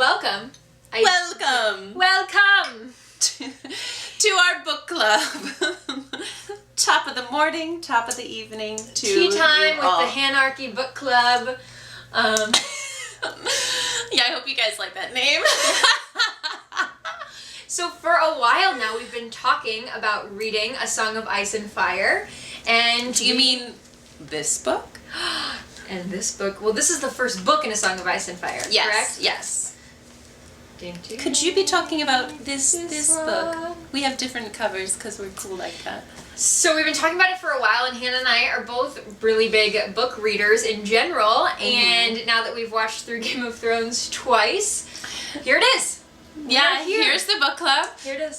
welcome. Welcome to our book club. Top of the morning, top of the evening. Tea time with the Hanarchy book club. Yeah, I hope you guys like that name. So for a while now, we've been talking about reading A Song of Ice and Fire. And do you mean this book? And this book. Well, this is the first book in A Song of Ice and Fire, yes, correct? Yes. Could you be talking about this book? We have different covers because we're cool like that. So we've been talking about it for a while, and Hannah and I are both really big book readers in general. And now that we've watched through Game of Thrones twice, here it is. Yeah, here's the book club. Here it is.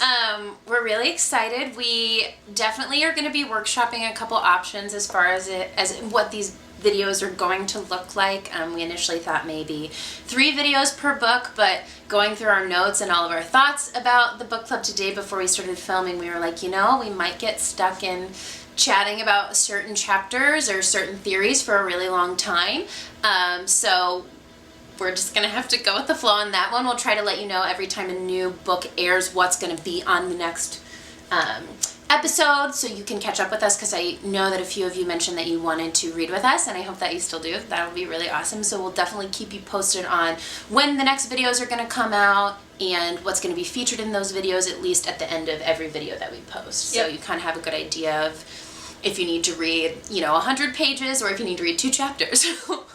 We're really excited. We definitely are going to be workshopping a couple options as far as what these videos are going to look like. We initially thought maybe 3 videos per book, but going through our notes and all of our thoughts about the book club today before we started filming, we were like, you know, we might get stuck in chatting about certain chapters or certain theories for a really long time. So we're just going to have to go with the flow on that one. We'll try to let you know every time a new book airs what's going to be on the next episode, so you can catch up with us, because I know that a few of you mentioned that you wanted to read with us, and I hope that you still do. That would be really awesome. So we'll definitely keep you posted on when the next videos are going to come out and what's going to be featured in those videos, at least at the end of every video that we post. Yep. So you kind of have a good idea of if you need to read, 100 pages, or if you need to read 2 chapters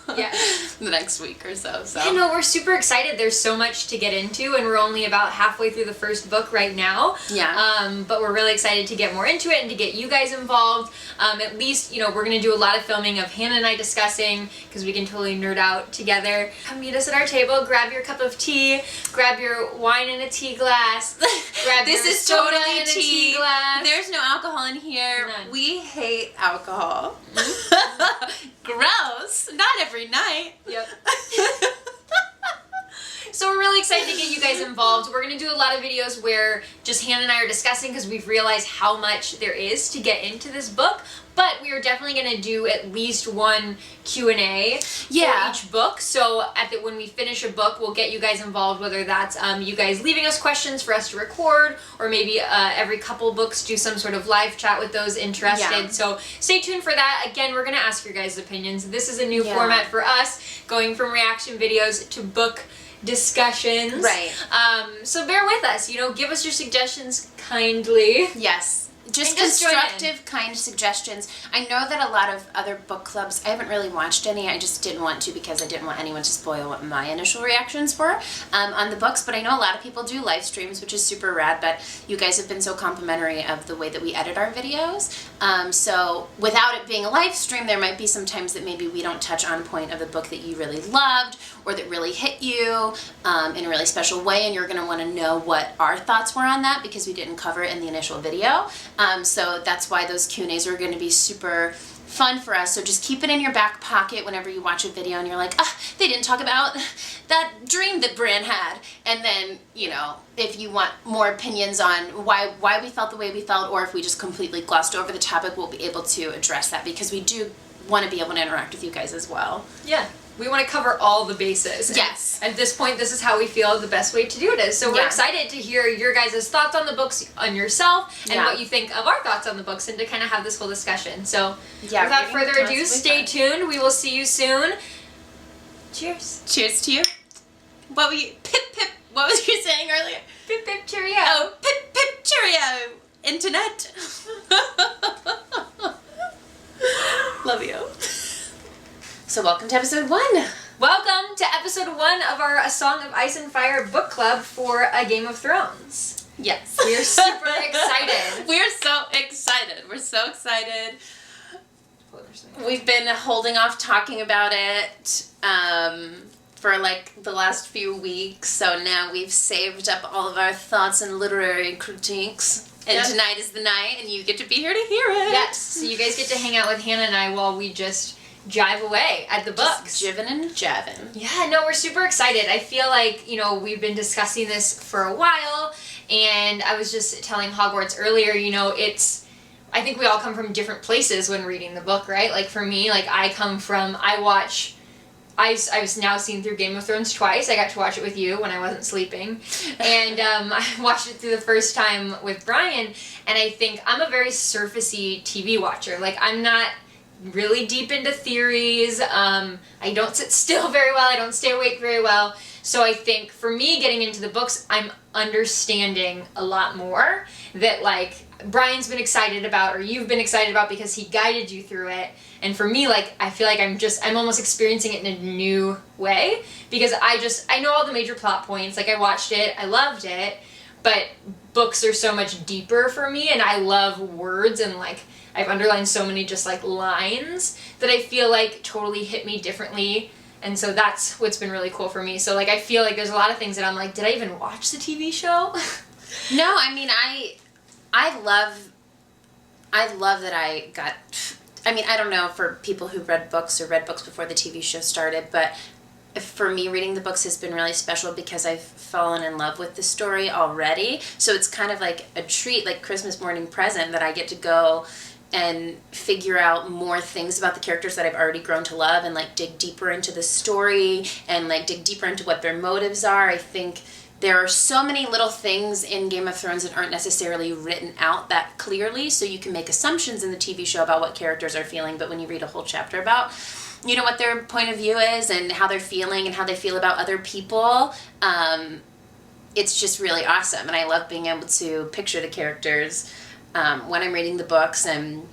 the next week or so. Yeah, no, we're super excited. There's so much to get into, and we're only about halfway through the first book right now. Yeah. But we're really excited to get more into it and to get you guys involved. At least, we're going to do a lot of filming of Hannah and I discussing, because we can totally nerd out together. Come meet us at our table, grab your cup of tea, grab your wine in a tea glass, grab this your is soda totally in a tea glass. There's no alcohol in here. None. We hate alcohol. Gross. Not every night. Yep. So we're really excited to get you guys involved. We're going to do a lot of videos where just Hannah and I are discussing, because we've realized how much there is to get into this book. But we are definitely going to do at least one Q&A for each book. So when we finish a book, we'll get you guys involved, whether that's you guys leaving us questions for us to record, or maybe every couple books do some sort of live chat with those interested. Yeah. So stay tuned for that. Again, we're going to ask your guys' opinions. This is a new format for us, going from reaction videos to book discussions. Right. So bear with us. Give us your suggestions kindly. Yes. Just constructive, kind suggestions. I know that a lot of other book clubs, I haven't really watched any. I just didn't want to, because I didn't want anyone to spoil what my initial reactions were on the books. But I know a lot of people do live streams, which is super rad. But you guys have been so complimentary of the way that we edit our videos. So without it being a live stream, there might be some times that maybe we don't touch on point of a book that you really loved, or that really hit you in a really special way, and you're going to want to know what our thoughts were on that, because we didn't cover it in the initial video. So that's why those Q&As are going to be super fun for us. So just keep it in your back pocket whenever you watch a video and you're like, they didn't talk about that dream that Bran had. And then, if you want more opinions on why we felt the way we felt, or if we just completely glossed over the topic, we'll be able to address that, because we do want to be able to interact with you guys as well. Yeah. We want to cover all the bases. Yes. At this point, this is how we feel the best way to do it is. So we're excited to hear your guys' thoughts on the books, on yourself, and what you think of our thoughts on the books, and to kind of have this whole discussion. So without further ado, stay tuned. We will see you soon. Cheers. Cheers to you. What was you saying earlier? Pip pip cheerio. Oh, pip pip cheerio. Internet. Love you. So welcome to episode 1. Welcome to episode 1 of our A Song of Ice and Fire book club for A Game of Thrones. Yes. We are super excited. We're so excited. We're so excited. We've been holding off talking about it for the last few weeks. So now we've saved up all of our thoughts and literary critiques. And tonight is the night, and you get to be here to hear it. Yes. So you guys get to hang out with Hannah and I while we just jive away at the books. Just jivin' and javin'. Yeah, no, we're super excited. I feel like, we've been discussing this for a while, and I was just telling Hogwarts earlier, I think we all come from different places when reading the book, right? Like for me, I watch I've now seen through Game of Thrones twice. I got to watch it with you when I wasn't sleeping. And I watched it through the first time with Brian. And I think I'm a very surfacey TV watcher. Like, I'm not really deep into theories. I don't sit still very well. I don't stay awake very well. So I think for me getting into the books, I'm understanding a lot more that, like, Brian's been excited about, or you've been excited about because he guided you through it. And for me, like, I feel like I'm almost experiencing it in a new way because I know all the major plot points. Like, I watched it, I loved it, but books are so much deeper for me, and I love words, and, like, I've underlined so many just, like, lines that I feel like totally hit me differently. And so that's what's been really cool for me. So, like, I feel like there's a lot of things that I'm like, did I even watch the TV show? No, I mean, I love that I got... I mean, I don't know for people who read books before the TV show started, but for me, reading the books has been really special because I've fallen in love with the story already. So it's kind of like a treat, like Christmas morning present, that I get to go and figure out more things about the characters that I've already grown to love, and, like, dig deeper into the story and, like, dig deeper into what their motives are. I think there are so many little things in Game of Thrones that aren't necessarily written out that clearly, so you can make assumptions in the TV show about what characters are feeling, but when you read a whole chapter about, you know, what their point of view is and how they're feeling and how they feel about other people, it's just really awesome. And I love being able to picture the characters when I'm reading the books, and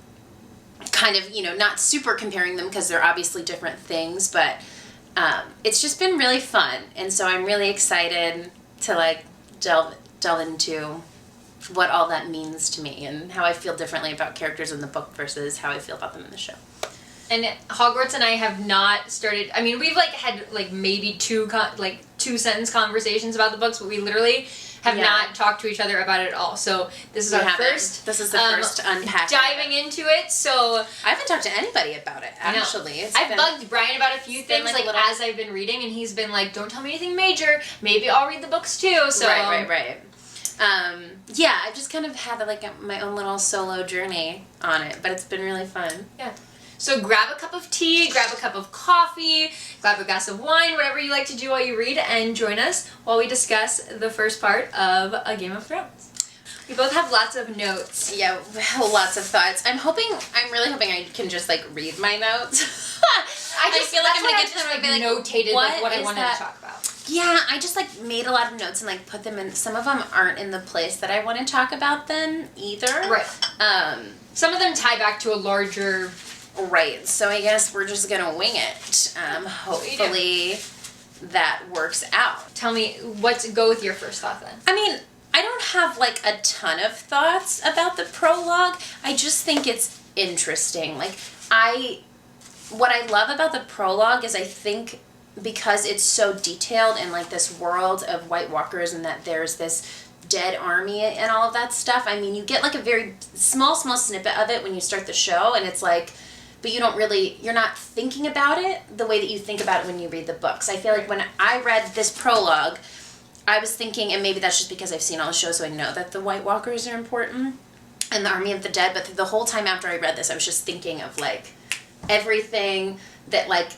kind of, you know, not super comparing them because they're obviously different things, but it's just been really fun. And so I'm really excited to, like, delve into what all that means to me and how I feel differently about characters in the book versus how I feel about them in the show. And Hogwarts and I have not started, I mean, we've, like, had, like, maybe two sentence conversations about the books, but we literally have not talked to each other about it at all. So this is This is the first unpacking. Diving into it, so... I haven't talked to anybody about it, actually. I've bugged Brian about a few things, like as I've been reading, and he's been like, don't tell me anything major, maybe I'll read the books too, so... Right. Yeah, I've just kind of had, like, my own little solo journey on it, but it's been really fun. Yeah. So grab a cup of tea, grab a cup of coffee, grab a glass of wine, whatever you like to do while you read, and join us while we discuss the first part of A Game of Thrones. We both have lots of notes. Yeah, lots of thoughts. I'm really hoping I can just, like, read my notes. I feel like I'm going to get to them, like, notated, like, what I wanted to talk about. Yeah, I just, like, made a lot of notes and, like, put them in. Some of them aren't in the place that I want to talk about them either. Right. Some of them tie back to a larger... Right, so I guess we're just gonna wing it. Hopefully that works out. Tell me, go with your first thought then. I mean, I don't have, like, a ton of thoughts about the prologue. I just think it's interesting. Like, what I love about the prologue is I think because it's so detailed in, like, this world of White Walkers and that there's this dead army and all of that stuff. I mean, you get, like, a very small snippet of it when you start the show, and it's like... But you're not thinking about it the way that you think about it when you read the books. I feel like when I read this prologue, I was thinking, and maybe that's just because I've seen all the shows, so I know that the White Walkers are important, and the Army of the Dead, but the whole time after I read this, I was just thinking of, like, everything that, like,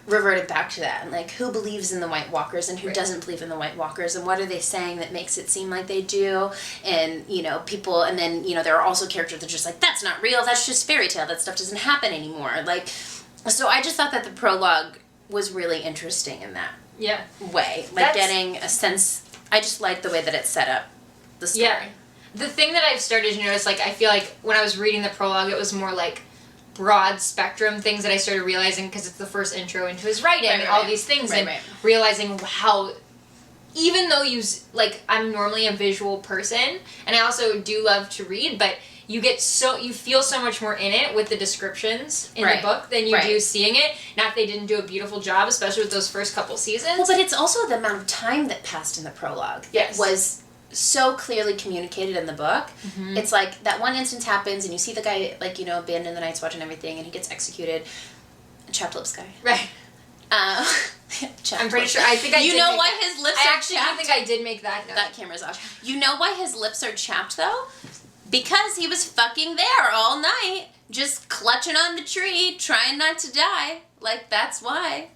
reverted back to that, and, like, who believes in the White Walkers and who doesn't believe in the White Walkers, and what are they saying that makes it seem like they do, and, you know, people, and then, you know, there are also characters that are just like, that's not real, that's just fairy tale, that stuff doesn't happen anymore, like, so I just thought that the prologue was really interesting in that way, like, getting a sense, I just like the way that it set up the story. Yeah. The thing that I've started to notice, like, I feel like when I was reading the prologue, it was more, like, broad spectrum things that I started realizing because it's the first intro into his writing and all these things, and realizing how, even though I'm normally a visual person and I also do love to read, but you feel so much more in it with the descriptions in the book than you do seeing it. Not that they didn't do a beautiful job, especially with those first couple seasons. Well, but it's also the amount of time that passed in the prologue. Yes. Was so clearly communicated in the book. Mm-hmm. It's like that one instance happens and you see the guy, like, you know, abandon the Night's Watch and everything, and he gets executed. Chapped lips guy. Right. I'm pretty sure. I think I You know why his lips are chapped? I actually think I did make that note. That camera's off. You know why his lips are chapped, though? Because he was fucking there all night, just clutching on the tree, trying not to die. Like, that's why.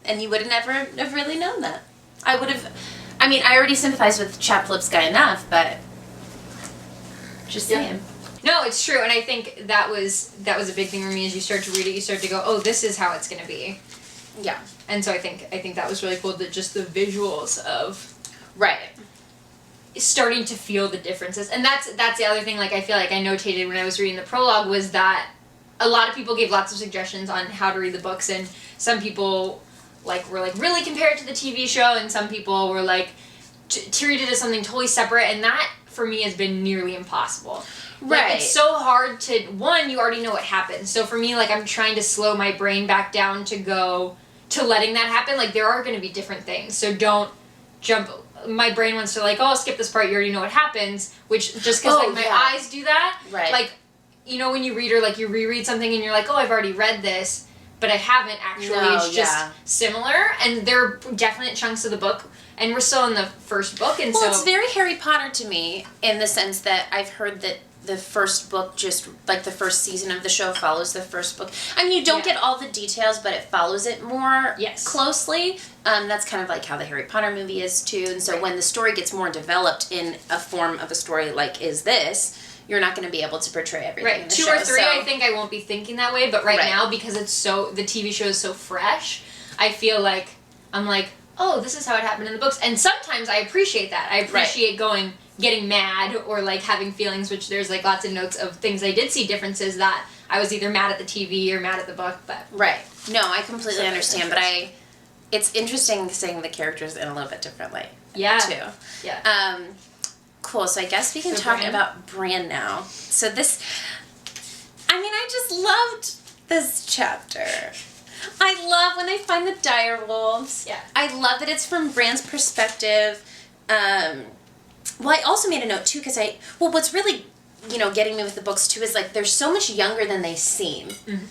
and you would have never have really known that. I already sympathize with chapped lips guy enough, but just saying. No, it's true, and I think that was a big thing for me. As you start to read it, you start to go, oh, this is how it's going to be. Yeah. And so I think that was really cool, that just the visuals of starting to feel the differences. And that's the other thing, like, I feel like I notated when I was reading the prologue, was that a lot of people gave lots of suggestions on how to read the books, and some people were really compare it to the TV show, and some people were like to read it as something totally separate, and that for me has been nearly impossible. Right. Like, it's so hard to, one, you already know what happens. So for me, like, I'm trying to slow my brain back down to go to letting that happen. Like, there are going to be different things. So don't jump. My brain wants to, like, oh, I'll skip this part. You already know what happens. Which, just because, my eyes do that. Right. Like, you know, when you read, or, like, you reread something and you're like, oh, I've already read this, but I haven't actually. No, it's just similar. And there are definite chunks of the book. And we're still in the first book. And well, it's very Harry Potter to me, in the sense that I've heard that the first book, just like the first season of the show, follows the first book. I mean, you don't get all the details, but it follows it more closely. That's kind of like how the Harry Potter movie is too. And so when the story gets more developed in a form of a story like is this, you're not going to be able to portray everything in the show. 2 or 3, I think I won't be thinking that way, but right now, because the TV show is so fresh, I feel like, I'm like, oh, this is how it happened in the books. And sometimes I appreciate that. I appreciate getting mad, or like having feelings, which there's like lots of notes of things I did see differences, that I was either mad at the TV or mad at the book, but. No, I completely understand, but it's interesting seeing the characters in a little bit different light. Yeah. Too. Yeah. Cool, so I guess we can talk about Bran now. So this, I just loved this chapter. I love when they find the dire wolves. Yeah. I love that it's from Bran's perspective. Well, I also made a note too, because what's really, getting me with the books too is, like, they're so much younger than they seem. Mm-hmm.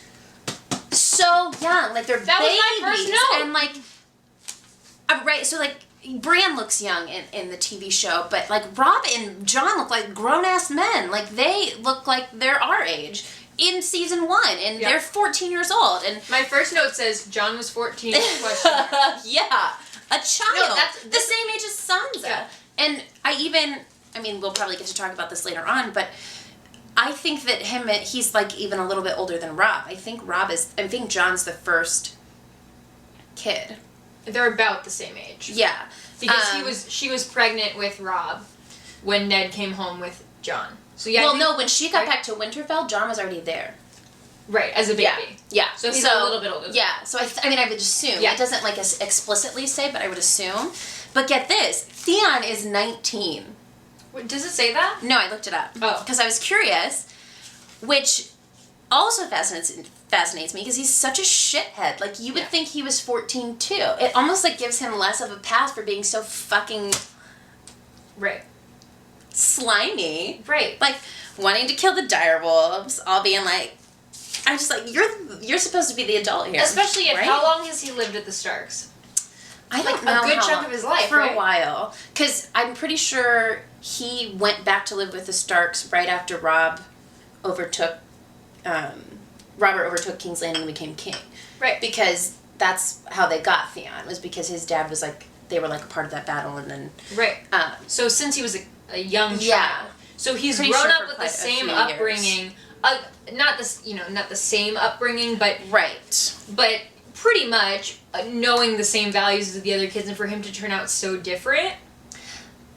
So young, like they're babies. That was my first note. And like, right, so like Bran looks young in the TV show, but like Rob and John look like grown ass men. Like they look like they're our age in season 1, and they're 14 years old. And my first note says John was 14. Question mark. Yeah, a child. No, that's the same age as Sansa. Yeah. And we'll probably get to talk about this later on, but I think that he's like even a little bit older than Rob. I think John's the first kid. They're about the same age. Yeah. Because she was pregnant with Rob when Ned came home with John. So yeah. Well, no, when she got back to Winterfell, John was already there. Right, as a baby. Yeah. So he's a little bit older. Yeah. So I would assume. Yeah. It doesn't like explicitly say, but I would assume. But get this, Theon is 19. Wait, does it say that? No, I looked it up. Oh. Because I was curious, which also fascinates me because he's such a shithead. Like, you would think he was 14 too. It almost like gives him less of a pass for being so fucking slimy. Right. Like, wanting to kill the direwolves, all being like, I'm just like, you're supposed to be the adult here. Especially how long has he lived at the Starks? I don't know. A good chunk of his life, for a while. Because I'm pretty sure he went back to live with the Starks right after Robert overtook King's Landing and became king. Right. Because that's how they got Theon, was because his dad was like, they were like a part of that battle, and then... Right. So since he was a young child, so he's grown up with the same upbringing. Not the same upbringing, but... Right. But pretty much knowing the same values as the other kids, and for him to turn out so different...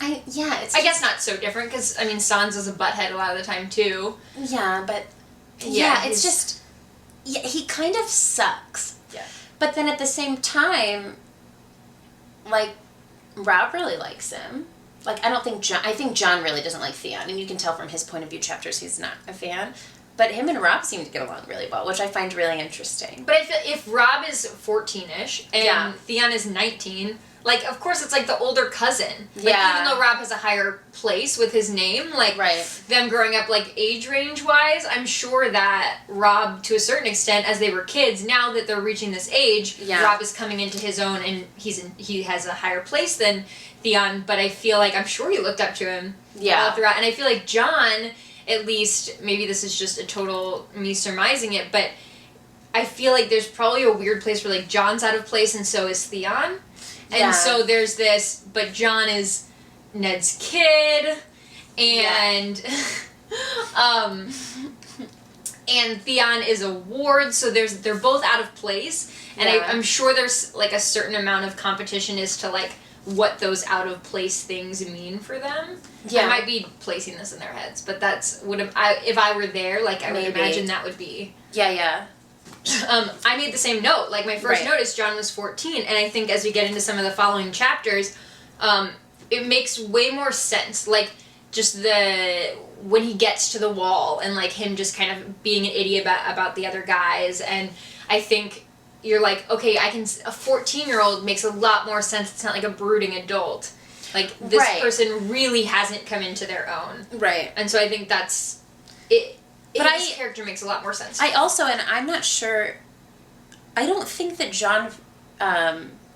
I guess not so different, because, Sansa's a butthead a lot of the time, too. Yeah, but... Yeah, it's just... Yeah, he kind of sucks. Yeah. But then at the same time, like, Rob really likes him. Like, I think John really doesn't like Theon, and you can tell from his point of view chapters he's not a fan. But him and Rob seem to get along really well, which I find really interesting. But I feel if Rob is 14-ish and Theon is 19, like, of course it's like the older cousin. Like, even though Rob has a higher place with his name, like, them growing up, like, age range-wise, I'm sure that Rob, to a certain extent, as they were kids, now that they're reaching this age, Rob is coming into his own, and he has a higher place than Theon, but I feel like, I'm sure he looked up to him all throughout, and I feel like John... At least, maybe this is just a total me surmising it, but I feel like there's probably a weird place where, like, John's out of place and so is Theon. And so there's this, but John is Ned's kid, and and Theon is a ward, so they're both out of place, and I'm sure there's, like, a certain amount of competition as to, like, what those out of place things mean for them. I might be placing this in their heads, but that's if I were there, like, I would imagine that would be. I made the same note. Like, my first note is John was 14, and I think as we get into some of the following chapters, it makes way more sense. Like, just when he gets to the wall and, like, him just kind of being an idiot about the other guys, and I think you're like, okay, a 14-year-old makes a lot more sense. It's not like a brooding adult. Like, this person really hasn't come into their own. Right. And so I think that's it. But his character makes a lot more sense. I also, and I'm not sure, I don't think that John,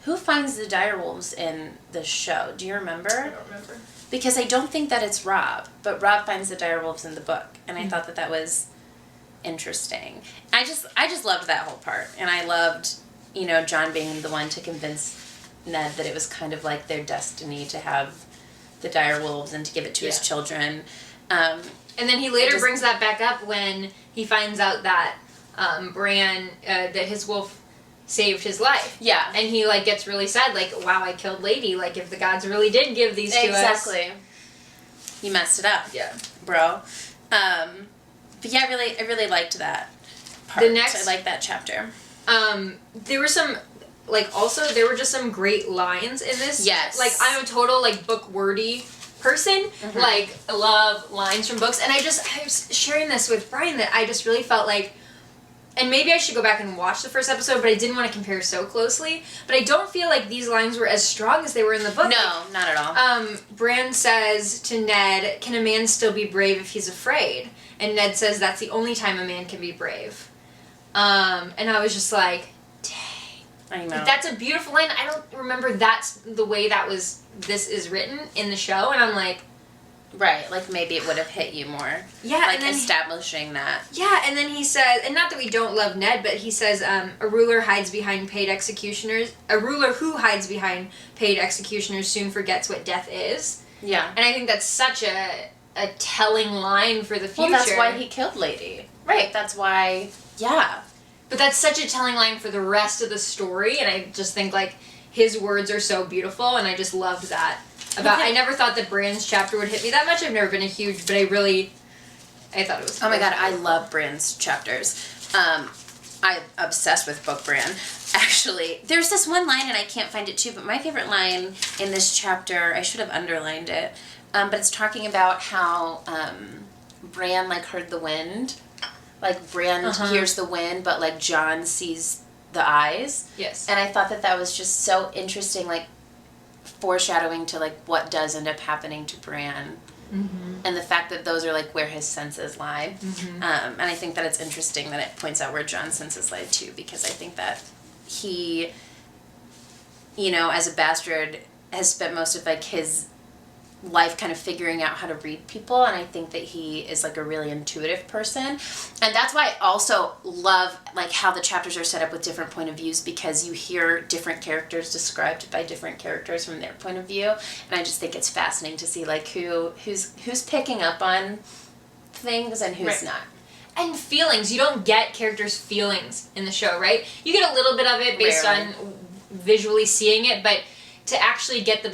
who finds the direwolves in the show? Do you remember? I don't remember. Because I don't think that it's Rob, but Rob finds the direwolves in the book, and I thought that was interesting. I just loved that whole part, and I loved, John being the one to convince Ned that it was kind of like their destiny to have the direwolves and to give it to his children. And then he later brings that back up when he finds out that Bran, that his wolf saved his life. Yeah. And he, like, gets really sad, like, wow, I killed Lady. Like, if the gods really did give these to us. Exactly. You messed it up. Yeah. Bro. But yeah, I really liked that part. I liked that chapter. There were some, like, also, there were just some great lines in this. Yes. Like, I'm a total, like, book wordy person. Like, I love lines from books, and I was sharing this with Brian that I just really felt like, and maybe I should go back and watch the first episode, but I didn't want to compare so closely, but I don't feel like these lines were as strong as they were in the book. No, like, not at all. Bran says to Ned, can a man still be brave if he's afraid? And Ned says that's the only time a man can be brave. And I was just like, dang. I know. Like, that's a beautiful line. I don't remember that's the way this is written in the show, and I'm like... Right, like maybe it would have hit you more. Yeah, like, and then establishing that. Yeah, and then he says, and not that we don't love Ned, but he says, a ruler who hides behind paid executioners soon forgets what death is. Yeah. And I think that's such a telling line for the future. Well, that's why he killed Lady. Right. Like, that's why, yeah. But that's such a telling line for the rest of the story, and I just think, like, his words are so beautiful, and I just loved that. I never thought that Bran's chapter would hit me that much. I've never been a huge, but I thought it was... Oh my god, I love Bran's chapters. I'm obsessed with book Bran. Actually, there's this one line, and I can't find it too, but my favorite line in this chapter, I should have underlined it, but it's talking about how Bran, like, heard the wind. Like, Bran hears the wind, but, like, Jon sees the eyes. Yes. And I thought that was just so interesting, like, foreshadowing to, like, what does end up happening to Bran. And the fact that those are, like, where his senses lie. And I think that it's interesting that it points out where Jon's senses lie, too, because I think that he, as a bastard, has spent most of, like, his life kind of figuring out how to read people, and I think that he is, like, a really intuitive person, and that's why I also love, like, how the chapters are set up with different point of views, because you hear different characters described by different characters from their point of view, and I just think it's fascinating to see, like, who's picking up on things and who's not. And feelings. You don't get characters' feelings in the show, right? You get a little bit of it based on visually seeing it, but to actually get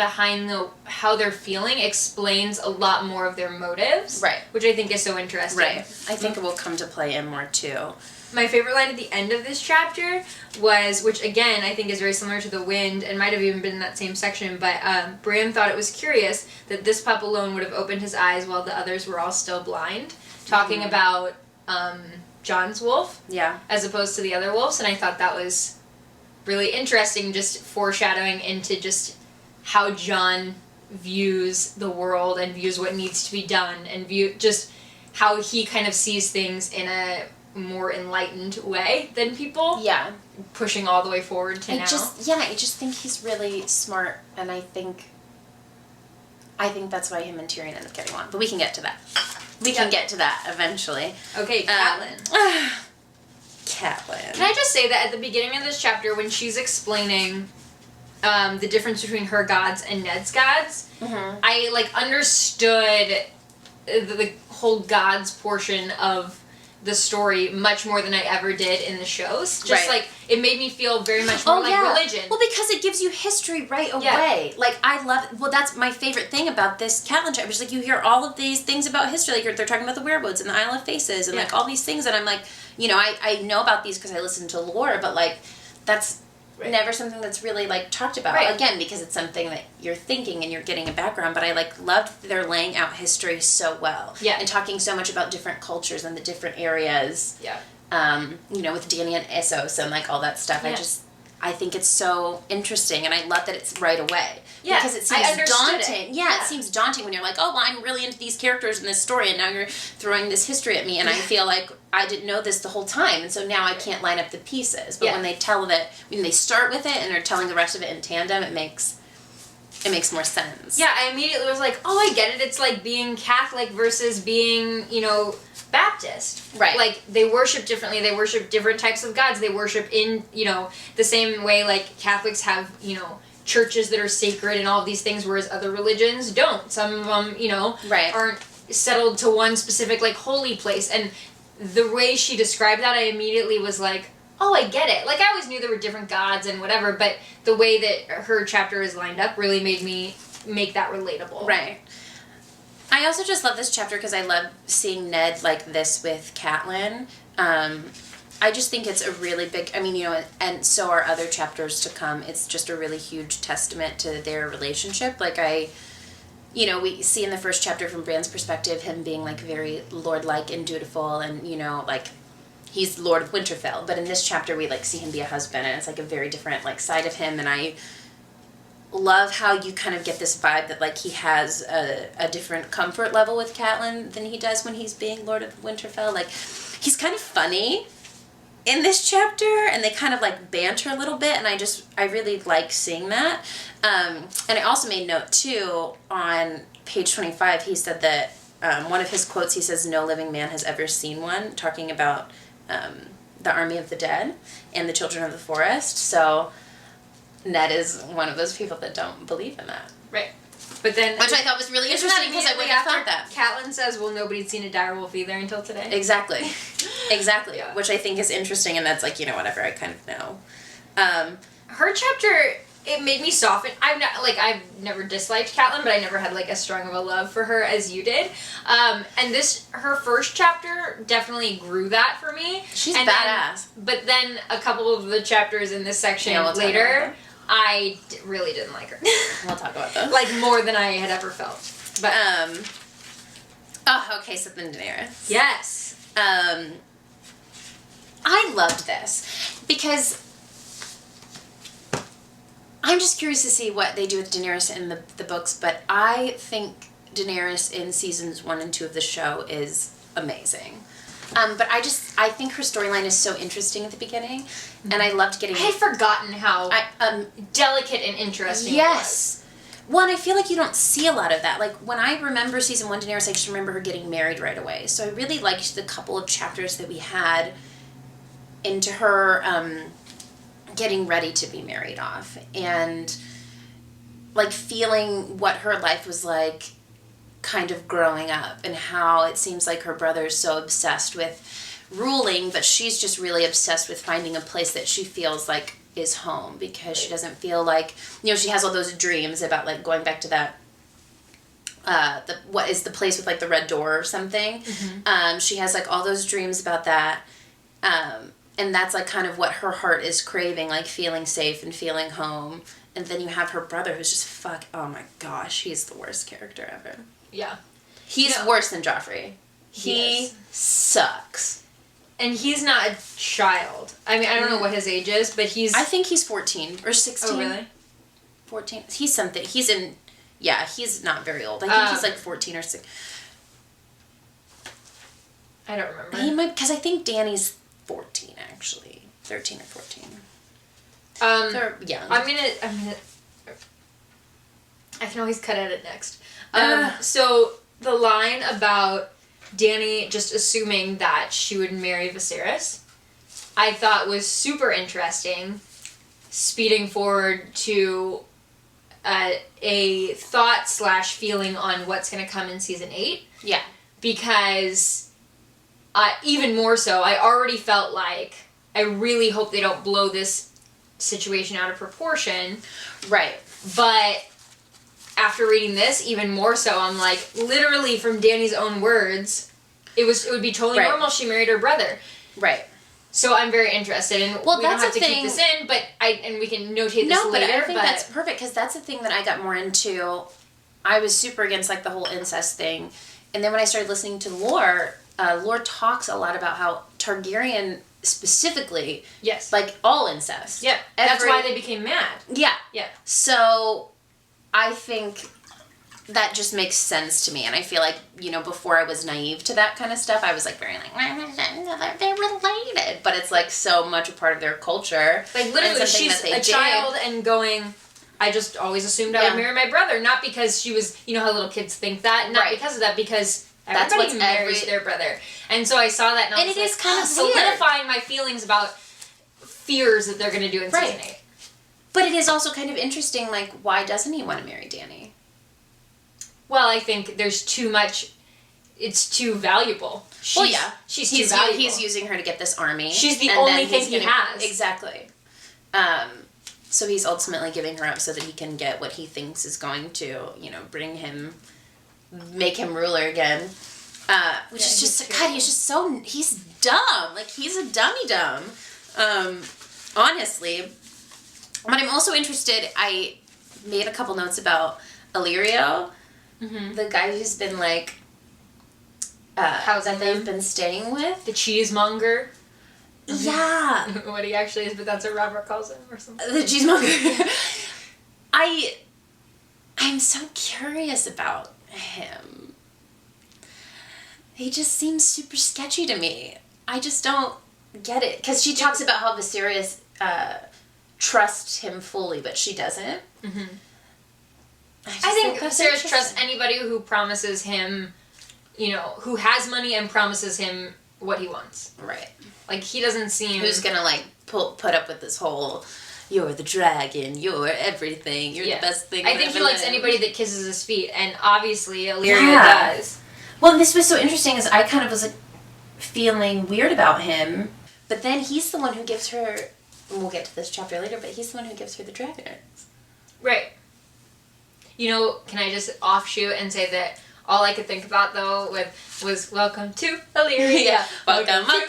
how they're feeling explains a lot more of their motives. Right. Which I think is so interesting. Right. I think it will come to play in more, too. My favorite line at the end of this chapter was, which again I think is very similar to The Wind and might have even been in that same section, but Bran thought it was curious that this pup alone would have opened his eyes while the others were all still blind. Talking about Jon's wolf. Yeah. As opposed to the other wolves, and I thought that was really interesting, just foreshadowing into just how Jon views the world and views what needs to be done, and just how he kind of sees things in a more enlightened way than people. Yeah. Pushing all the way forward to now. I just think he's really smart, and I think that's why him and Tyrion end up getting along. But we can get to that. We can get to that eventually. Okay, Catelyn. Catelyn. Can I just say that at the beginning of this chapter, when she's explaining the difference between her gods and Ned's gods, I like understood the whole gods portion of the story much more than I ever did in the shows. Just like it made me feel very much more like religion. Well, because it gives you history right away. Like I love. Well, that's my favorite thing about this Catelyn chapter. It's like you hear all of these things about history. Like they're talking about the werewolves and the Isle of Faces and like all these things. And I'm like, you know, I know about these because I listen to lore, but like that's never something that's really like talked about again because it's something that you're thinking and you're getting a background. But I like loved their laying out history so well and talking so much about different cultures and the different areas you know, with Dany and Essos and like all that stuff. I think it's so interesting, and I love that it's right away. Because it seems daunting. It seems daunting when you're like, oh, well, I'm really into these characters in this story, and now you're throwing this history at me, and I feel like I didn't know this the whole time, and so now I can't line up the pieces. But when they tell that, when they start with it and they're telling the rest of it in tandem, it makes more sense. Yeah, I immediately was like, oh, I get it. It's like being Catholic versus being, you know, Baptist. Right. Like, they worship differently. They worship different types of gods. They worship in, you know, the same way, like, Catholics have, you know, churches that are sacred and all of these things, whereas other religions don't. Some of them, you know, aren't settled to one specific, like, holy place. And the way she described that, I immediately was like, oh, I get it. Like, I always knew there were different gods and whatever, but the way that her chapter is lined up really made me make that relatable. Right. I also just love this chapter because I love seeing Ned like this with Catelyn. I just think it's a really big, I mean, you know, and so are other chapters to come. It's just a really huge testament to their relationship. Like you know, we see in the first chapter from Bran's perspective, him being like very lord-like and dutiful and, you know, like he's Lord of Winterfell. But in this chapter, we like see him be a husband, and it's like a very different like side of him. And I love how you kind of get this vibe that like he has a different comfort level with Catelyn than he does when he's being Lord of Winterfell. Like he's kind of funny in this chapter, and they kind of like banter a little bit, and I really like seeing that. And I also made note too on page 25. He said that one of his quotes, he says, "No living man has ever seen one," talking about the army of the dead and the children of the forest. So Ned is one of those people that don't believe in that. Right. But then, which I thought was really interesting because I wouldn't have thought that. Catelyn says, well, nobody'd seen a direwolf either until today. Exactly. Exactly. Which I think is interesting, and that's like, you know, whatever, I kind of know. Her chapter, it made me soften. I've never disliked Catelyn, but I never had like as strong of a love for her as you did. And her first chapter definitely grew that for me. She's badass. But then a couple of the chapters in this section later, I really didn't like her. We'll talk about those. Like more than I had ever felt. But okay, so then Daenerys. Yes. I loved this because I'm just curious to see what they do with Daenerys in the books, but I think Daenerys in seasons 1 and 2 of the show is amazing. But I think her storyline is so interesting at the beginning, and I loved getting... I had forgotten how delicate and interesting it was. Well, and I feel like you don't see a lot of that. Like, when I remember season 1 Daenerys, I just remember her getting married right away. So I really liked the couple of chapters that we had into her getting ready to be married off. And, like, feeling what her life was like kind of growing up, and how it seems like her brother's so obsessed with ruling, but she's just really obsessed with finding a place that she feels like is home, because she doesn't feel like, you know, she has all those dreams about like going back to that what is the place with like the red door or something. She has like all those dreams about that, and that's like kind of what her heart is craving, like feeling safe and feeling home. And then you have her brother who's just oh my gosh, he's the worst character ever. Yeah. He's worse than Joffrey. He sucks. And he's not a child. I mean, I don't know what his age is, but he's... I think he's 14 or 16. Oh, really? 14. He's something. He's in... Yeah, he's not very old. I think he's like 14 or 16. I don't remember. He might... Because I think Dany's 14, actually. 13 or 14. They're young. I'm gonna... I can always cut at it next. So, the line about Dany just assuming that she would marry Viserys, I thought was super interesting, speeding forward to a thought / feeling on what's going to come in season 8. Yeah. Because even more so, I already felt like I really hope they don't blow this situation out of proportion. Right. But after reading this, even more so, I'm like, literally from Dani's own words, it would be totally normal she married her brother. Right. So I'm very interested, and we don't have to keep this in, but and we can notate this later. No, but I think that's perfect, because that's the thing that I got more into. I was super against, like, the whole incest thing, and then when I started listening to Lore, Lore talks a lot about how Targaryen specifically, yes, like, all incest. Yeah, that's why they became mad. Yeah. Yeah. So I think that just makes sense to me, and I feel like, you know, before I was naive to that kind of stuff, I was like very like, they're related, but it's like so much a part of their culture. Like literally, she's a child and going, I just always assumed I would marry my brother, not because she was, you know how little kids think that, not because of that, because everybody marries their brother. And so I saw that, and I was is kind of solidifying my feelings about fears that they're going to do in season 8. But it is also kind of interesting, like, why doesn't he want to marry Dany? Well, I think there's too much. It's too valuable. She's too valuable. He's using her to get this army. She's the only thing he has. Exactly. So he's ultimately giving her up so that he can get what he thinks is going to, you know, make him ruler again. Which is just, God, he's dumb. Like, he's a dummy-dumb. Honestly. But I'm also interested, I made a couple notes about Illyrio. Mm-hmm. The guy who's been, like, that they've been staying with. The cheesemonger. Yeah. What he actually is, but that's what Robert calls him or something. The cheesemonger. I'm so curious about him. He just seems super sketchy to me. I just don't get it. Because she talks about how Viserys trusts him fully, but she doesn't. Mm-hmm. I think Viserys trusts anybody who promises him, you know, who has money and promises him what he wants. Right. Like, he doesn't seem... Who's gonna, like, put up with this whole, you're the dragon, you're everything, you're the best thing I think he likes anybody that kisses his feet, and obviously Illyrio does. Well, and this was so interesting, is I kind of was, like, feeling weird about him, but then he's the one who gives her, and we'll get to this chapter later, but he's the one who gives her the dragon eggs. Right. You know, can I just offshoot and say that all I could think about, though, was welcome to Illyria. Welcome to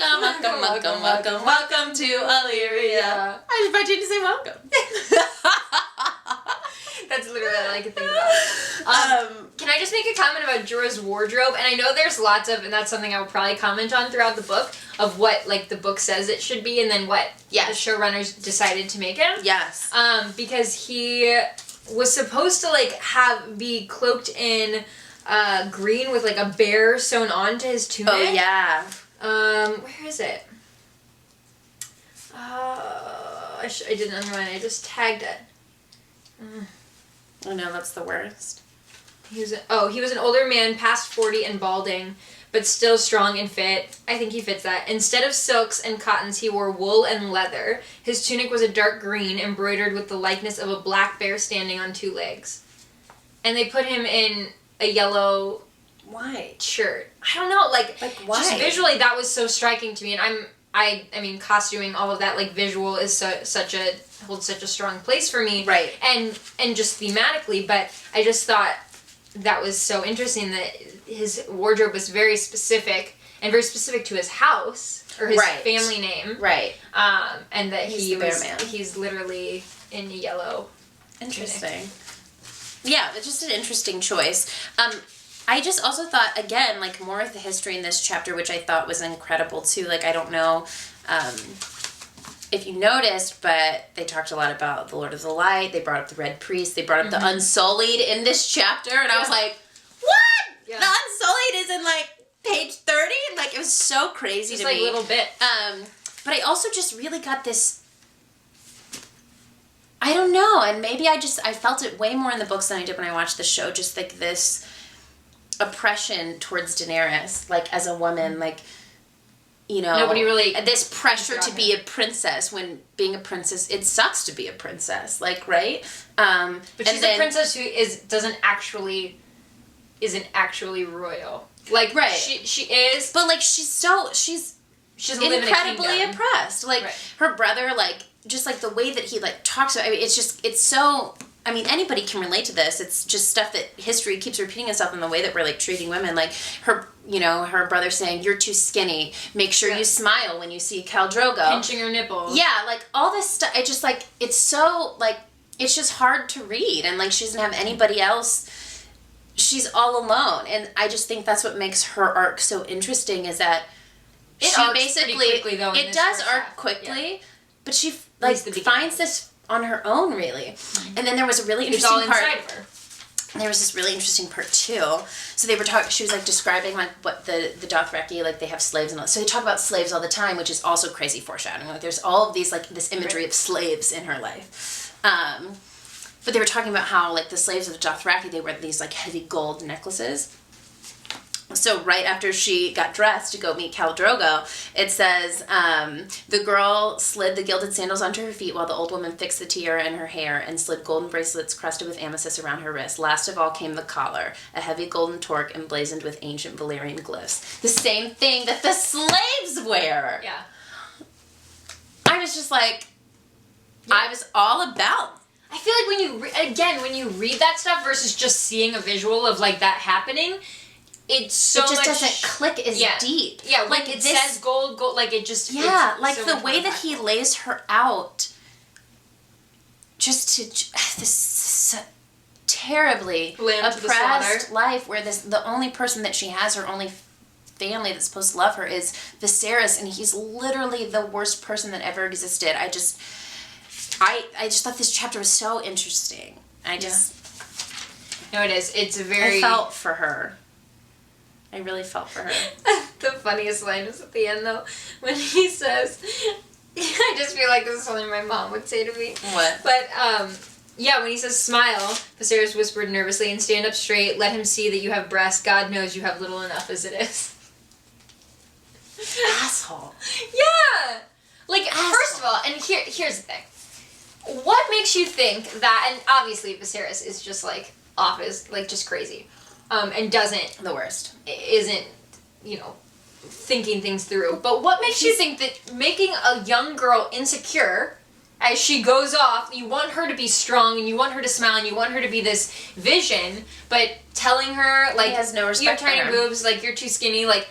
Illyria. I was about to say welcome. That's literally all I could think about. Can I just make a comment about Jorah's wardrobe? And I know there's lots of, and that's something I will probably comment on throughout the book, of what, like, the book says it should be, and then what the showrunners decided to make him. Yes. Because he was supposed to, like, be cloaked in green with, like, a bear sewn onto his tunic. Oh, yeah. Where is it? I didn't underline it. I just tagged it. Oh, no, that's the worst. He was an older man, past 40 and balding, but still strong and fit. I think he fits that. Instead of silks and cottons, he wore wool and leather. His tunic was a dark green, embroidered with the likeness of a black bear standing on 2 legs. And they put him in a yellow shirt. I don't know, like why? Just visually, that was so striking to me. And I mean, costuming, all of that, like, visual is holds such a strong place for me. Right. And just thematically, but I just thought that was so interesting that his wardrobe was very specific, and very specific to his house, or his family name. Right. And that he's literally in yellow. Interesting. Tunic. Yeah, it's just an interesting choice. I just also thought, again, like, more of the history in this chapter, which I thought was incredible, too. Like, I don't know if you noticed, but they talked a lot about the Lord of the Light. They brought up the Red Priest. They brought up the Unsullied in this chapter. And I was like, what? Yeah. The Unsullied is in, like, page 30? Like, it was so crazy to me. Just, like, a little bit. But I also just really got this... I don't know. And maybe I felt it way more in the books than I did when I watched the show. Just, like, this... oppression towards Daenerys, like, as a woman, like, you know, nobody really this pressure to be a princess, when being a princess, it sucks to be a princess, like, right? But she's a princess who isn't actually royal. Like, right. she is, but like she's incredibly oppressed. Like, her brother, like, just like the way that he like talks about, I mean, it's so, I mean, anybody can relate to this. It's just stuff that history keeps repeating itself in the way that we're like treating women. Like, her brother saying, "You're too skinny. Make sure you smile when you see Khal Drogo." Pinching her nipples. Yeah, like all this stuff. It just like, it's so like, it's just hard to read, and like she doesn't have anybody else. She's all alone, and I just think that's what makes her arc so interesting. Is that she basically quickly, though, it does arc quickly, but she like finds this on her own, really. Mm-hmm. And then there was a really interesting part. Inside of her. There was this really interesting part too. So they were talking. She was like describing like what the Dothraki, like, they have slaves and all. So they talk about slaves all the time, which is also crazy foreshadowing. Like, there's all of these like this imagery of slaves in her life. But they were talking about how like the slaves of the Dothraki, they wear these like heavy gold necklaces. So right after she got dressed to go meet Khal Drogo, it says, the girl slid the gilded sandals onto her feet while the old woman fixed the tiara in her hair and slid golden bracelets crusted with amethyst around her wrist. Last of all came the collar, a heavy golden torque emblazoned with ancient Valyrian glyphs. The same thing that the slaves wear. Yeah. I was just like, I was all about. I feel like when you read that stuff versus just seeing a visual of like that happening, it's so much... It just doesn't click as deep. Yeah, like it says gold, like it just... Yeah, like so the way that he lays her out, just to... This terribly oppressed life where the only person that she has, her only family that's supposed to love her, is Viserys, and he's literally the worst person that ever existed. I just thought this chapter was so interesting. No, it is. It's a very... I felt for her. I really felt for her. The funniest line is at the end, though, when he says... I just feel like this is something my mom would say to me. What? But, yeah, when he says, "Smile," Viserys whispered nervously, "and stand up straight. Let him see that you have breasts. God knows you have little enough as it is." Asshole. Yeah! Like, first of all, and here's the thing. What makes you think that, and obviously Viserys is just like off his, like, just crazy, and isn't, you know, thinking things through, but what makes you think that making a young girl insecure as she goes off, you want her to be strong, and you want her to smile, and you want her to be this vision, but telling her, like, he has no respect you have tiny boobs, like, you're too skinny, like,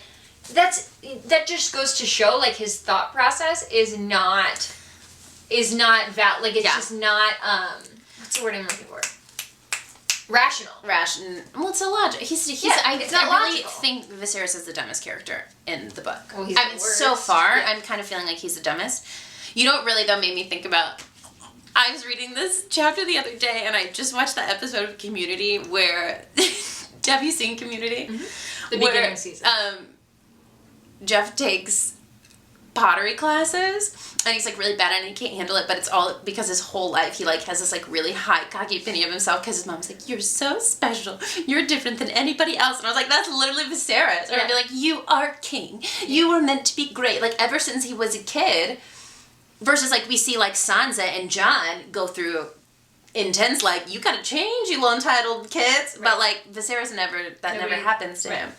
that just goes to show, like, his thought process is not like, it's just not, what's the word I'm looking for? Rational. Well, it's illogical. I really think Viserys is the dumbest character in the book. Well, he's the worst. So far, I'm kind of feeling like he's the dumbest. You know what really, though, made me think about... I was reading this chapter the other day, and I just watched that episode of Community where... Have you seen Community? Mm-hmm. The beginning season. Jeff takes pottery classes, and he's like really bad at it and he can't handle it, but it's all because his whole life he like has this like really high cocky opinion of himself because his mom's like, "You're so special, you're different than anybody else," and I was like, that's literally Viserys. Or I'd be like, "You are king, you were meant to be great," like ever since he was a kid, versus like we see like Sansa and Jon go through intense like, "You gotta change, you little entitled kids," but like Viserys never happens to him.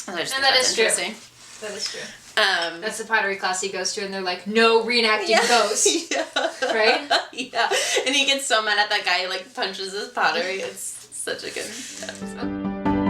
And that is interesting. That is true. That's the pottery class he goes to, and they're like, "No reenacting ghosts." Yeah. Right? Yeah. And he gets so mad at that guy who like punches his pottery. It's such a good episode.